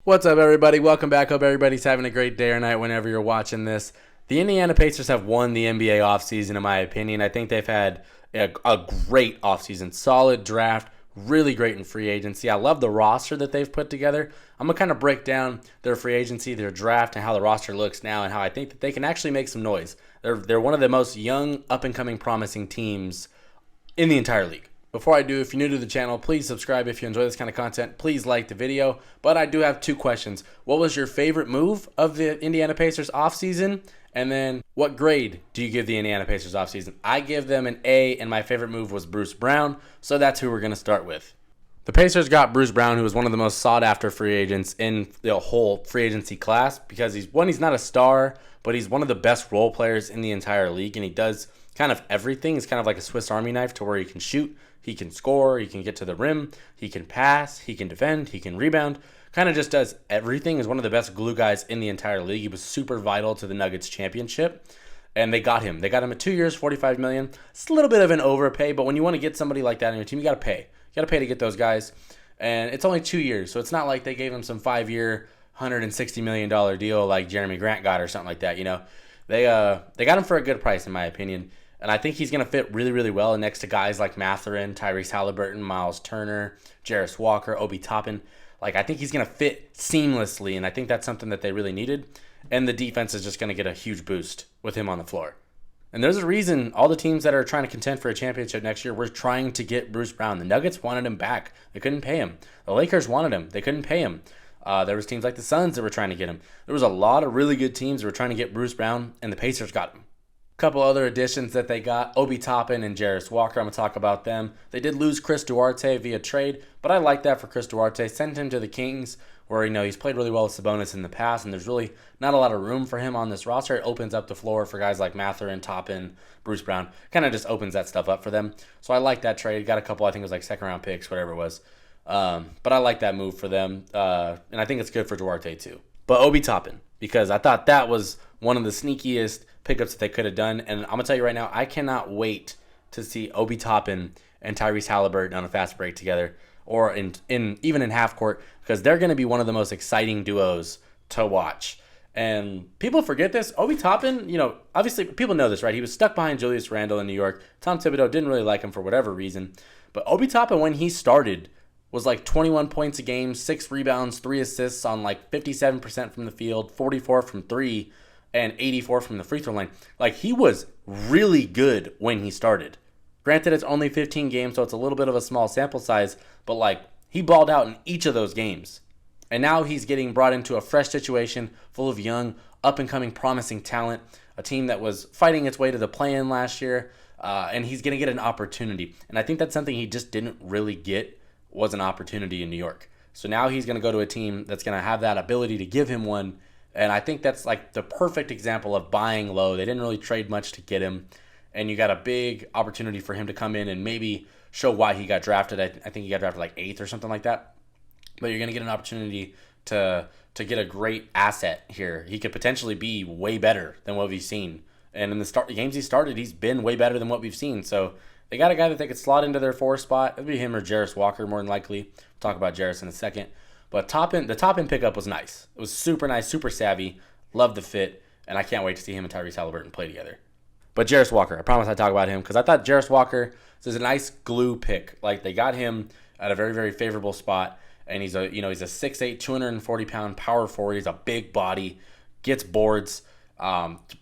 What's up, everybody? Welcome back. Hope everybody's having a great day or night whenever you're watching this. The Indiana Pacers have won the NBA offseason, in my opinion. I think they've had a great offseason, solid draft, really great in free agency. I love the roster that they've put together. I'm going to kind of break down their free agency, their draft, and how the roster looks now, and how I think that they can actually make some noise. They're one of the most young, up-and-coming, promising teams in the entire league. Before I do, if you're new to the channel, please subscribe if you enjoy this kind of content. Please like the video. But I do have two questions. What was your favorite move of the Indiana Pacers offseason? And then what grade do you give the Indiana Pacers offseason? I give them an A, and my favorite move was Bruce Brown. So that's who we're going to start with. The Pacers got Bruce Brown, who was one of the most sought-after free agents in the whole free agency class, because he's not a star, but he's one of the best role players in the entire league, and he does kind of everything. He's kind of like a Swiss Army knife to where he can shoot, he can score, he can get to the rim, he can pass, he can defend, he can rebound. Kind of just does everything. He's one of the best glue guys in the entire league. He was super vital to the Nuggets championship, and they got him. They got him at 2 years, $45 million. It's a little bit of an overpay, but when you want to get somebody like that on your team, you got to pay. You got to pay to get those guys, and it's only 2 years, so it's not like they gave him some 5-year, $160 million deal like Jeremy Grant got or something like that. You know, they got him for a good price, in my opinion. And I think he's going to fit really, really well next to guys like Mathurin, Tyrese Haliburton, Miles Turner, Jarace Walker, Obi Toppin. Like, I think he's going to fit seamlessly, and I think that's something that they really needed. And the defense is just going to get a huge boost with him on the floor. And there's a reason all the teams that are trying to contend for a championship next year were trying to get Bruce Brown. The Nuggets wanted him back. They couldn't pay him. The Lakers wanted him. They couldn't pay him. There was teams like the Suns that were trying to get him. There was a lot of really good teams that were trying to get Bruce Brown, and the Pacers got him. Couple other additions that they got, Obi Toppin and Jarace Walker. I'm going to talk about them. They did lose Chris Duarte via trade, but I like that for Chris Duarte. Sent him to the Kings, where he's played really well with Sabonis in the past, and there's really not a lot of room for him on this roster. It opens up the floor for guys like Mathurin, Toppin, Bruce Brown. Kind of just opens that stuff up for them. So I like that trade. Got a couple, I think it was like second-round picks, whatever it was. But I like that move for them, and I think it's good for Duarte too. But Obi Toppin, because I thought that was one of the sneakiest pickups that they could have done. And I'm going to tell you right now, I cannot wait to see Obi Toppin and Tyrese Haliburton on a fast break together, or even in half court, because they're going to be one of the most exciting duos to watch. And people forget this. Obi Toppin, obviously people know this, right? He was stuck behind Julius Randle in New York. Tom Thibodeau didn't really like him for whatever reason. But Obi Toppin, when he started, was like 21 points a game, 6 rebounds, 3 assists on like 57% from the field, 44 from 3, and 84 from the free throw line. Like, he was really good when he started. Granted, it's only 15 games, so it's a little bit of a small sample size, but like, he balled out in each of those games. And now he's getting brought into a fresh situation full of young, up-and-coming, promising talent, a team that was fighting its way to the play-in last year, and he's going to get an opportunity. And I think that's something he just didn't really get, was an opportunity in New York. So now he's going to go to a team that's going to have that ability to give him one, and I think that's like the perfect example of buying low. They didn't really trade much to get him, and you got a big opportunity for him to come in and maybe show why he got drafted. I think he got drafted like 8th or something like that. But you're going to get an opportunity to get a great asset here. He could potentially be way better than what we've seen. And in the games he started, he's been way better than what we've seen. So they got a guy that they could slot into their 4 spot. It'd be him or Jarace Walker more than likely. We'll talk about Jarace in a second. But the Toppin pickup was nice. It was super nice, super savvy. Loved the fit. And I can't wait to see him and Tyrese Haliburton play together. But Jarace Walker, I promise I'd talk about him, because I thought Jarace Walker is a nice glue pick. Like, they got him at a very, very favorable spot. And he's a 6'8", 240-pound power forward. He's a big body, gets boards.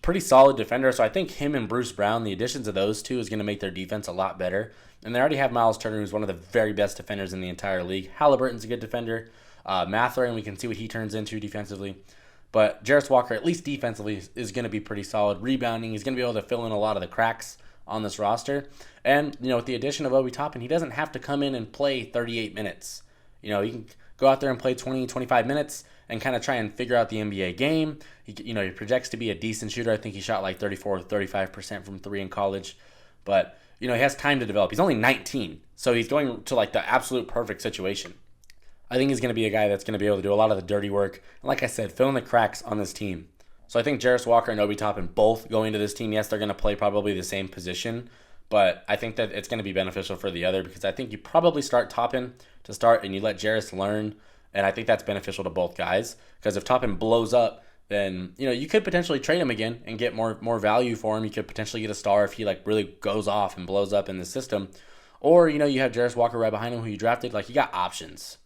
Pretty solid defender. So I think him and Bruce Brown, the additions of those two, is going to make their defense a lot better. And they already have Miles Turner, who's one of the very best defenders in the entire league. Haliburton's a good defender. Mathurin, we can see what he turns into defensively. But Jarace Walker, at least defensively, is going to be pretty solid. Rebounding, he's going to be able to fill in a lot of the cracks on this roster. And, with the addition of Obi Toppin, he doesn't have to come in and play 38 minutes. He can go out there and play 20, 25 minutes and kind of try and figure out the NBA game. He projects to be a decent shooter. I think he shot like 34 or 35% from 3 in college. But, he has time to develop. He's only 19, so he's going to like the absolute perfect situation. I think he's going to be a guy that's going to be able to do a lot of the dirty work. And like I said, fill in the cracks on this team. So I think Jarace Walker and Obi Toppin both going to this team. Yes, they're going to play probably the same position, but I think that it's going to be beneficial for the other, because I think you probably start Toppin to start and you let Jarace learn And I think that's beneficial to both guys because if Toppin blows up, then you could potentially trade him again and get more value for him. You could potentially get a star if he like really goes off and blows up in the system. Or you have Jarace Walker right behind him who you drafted. Like you got options.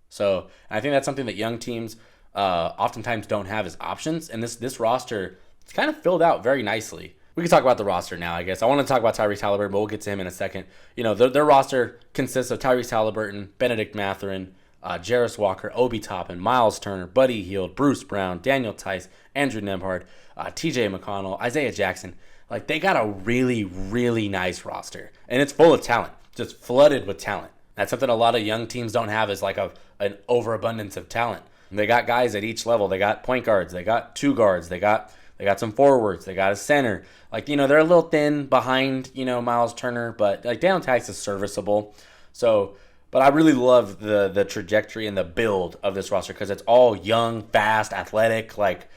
So I think that's something that young teams oftentimes don't have is options. And this roster, it's kind of filled out very nicely. We can talk about the roster now, I guess. I want to talk about Tyrese Haliburton, but we'll get to him in a second. Their roster consists of Tyrese Haliburton, Bennedict Mathurin, Jarace Walker, Obi Toppin, Miles Turner, Buddy Hield, Bruce Brown, Daniel Tice, Andrew Nembhard, TJ McConnell, Isaiah Jackson. Like, they got a really, really nice roster. And it's full of talent, just flooded with talent. That's something a lot of young teams don't have is like an overabundance of talent. They got guys at each level. They got point guards. They got two guards. They got some forwards. They got a center. Like, they're a little thin behind, Miles Turner, but like Daniel Tice is serviceable. So, but I really love the trajectory and the build of this roster because it's all young, fast, athletic. Like,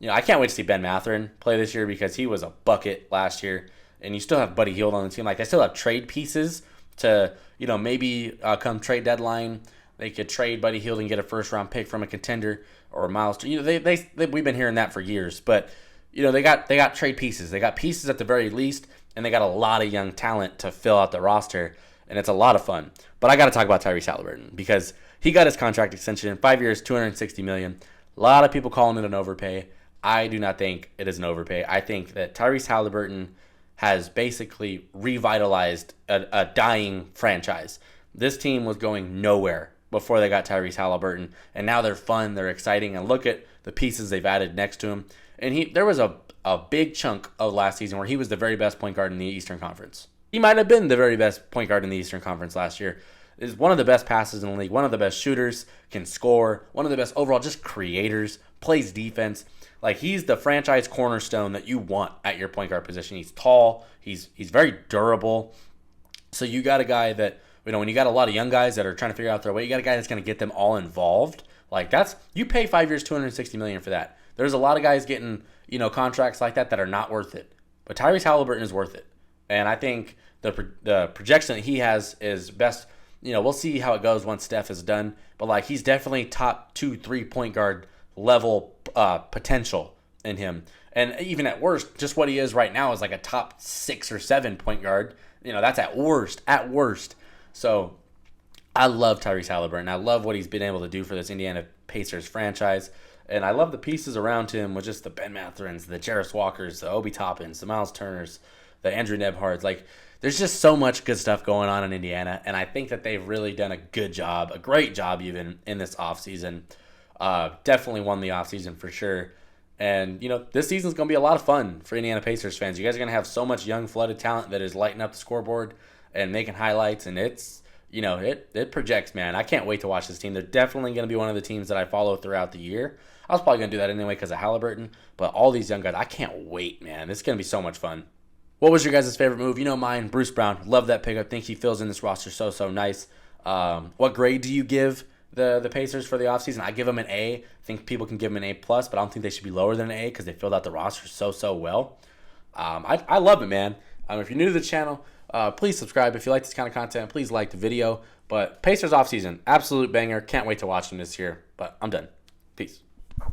I can't wait to see Ben Mathurin play this year because he was a bucket last year. And you still have Buddy Hield on the team. Like, they still have trade pieces to, maybe come trade deadline. They could trade Buddy Hield and get a first-round pick from a contender or Miles. We've been hearing that for years. But, they got trade pieces. They got pieces at the very least, and they got a lot of young talent to fill out the roster, and it's a lot of fun. But I got to talk about Tyrese Haliburton because he got his contract extension, 5 years, $260 million. A lot of people calling it an overpay. I do not think it is an overpay. I think that Tyrese Haliburton has basically revitalized a dying franchise. This team was going nowhere before they got Tyrese Haliburton, and now they're fun, they're exciting, and look at the pieces they've added next to him. And there was a big chunk of last season where he was the very best point guard in the Eastern Conference. He might have been the very best point guard in the Eastern Conference last year. Is one of the best passes in the league, one of the best shooters, can score, one of the best overall just creators, plays defense. Like, he's the franchise cornerstone that you want at your point guard position. He's tall, he's very durable. So you got a guy that, when you got a lot of young guys that are trying to figure out their way, you got a guy that's going to get them all involved. Like, you pay 5 years, $260 million for that. There's a lot of guys getting, contracts like that are not worth it. But Tyrese Haliburton is worth it. And I think the projection that he has is best. We'll see how it goes once Steph is done. But, like, he's definitely top 2-3 point guard level potential in him. And even at worst, just what he is right now is like a top 6 or 7 point guard. That's at worst. So I love Tyrese Haliburton. I love what he's been able to do for this Indiana Pacers franchise. And I love the pieces around him with just the Ben Mathurins, the Jarace Walkers, the Obi Toppins, the Miles Turners, the Andrew Nembhards. Like, there's just so much good stuff going on in Indiana. And I think that they've really done a good job, a great job even in this offseason. Definitely won the offseason for sure. And, this season's going to be a lot of fun for Indiana Pacers fans. You guys are going to have so much young, flooded talent that is lighting up the scoreboard and making highlights. And it's, it projects, man. I can't wait to watch this team. They're definitely going to be one of the teams that I follow throughout the year. I was probably going to do that anyway because of Haliburton. But all these young guys, I can't wait, man. This is going to be so much fun. What was your guys' favorite move? Mine, Bruce Brown. Love that pickup. Think he fills in this roster so nice. What grade do you give the Pacers for the offseason? I give them an A. I think people can give them an A+, but I don't think they should be lower than an A because they filled out the roster so well. I love it, man. If you're new to the channel, please subscribe. If you like this kind of content, please like the video. But Pacers offseason, absolute banger. Can't wait to watch them this year. But I'm done. Peace.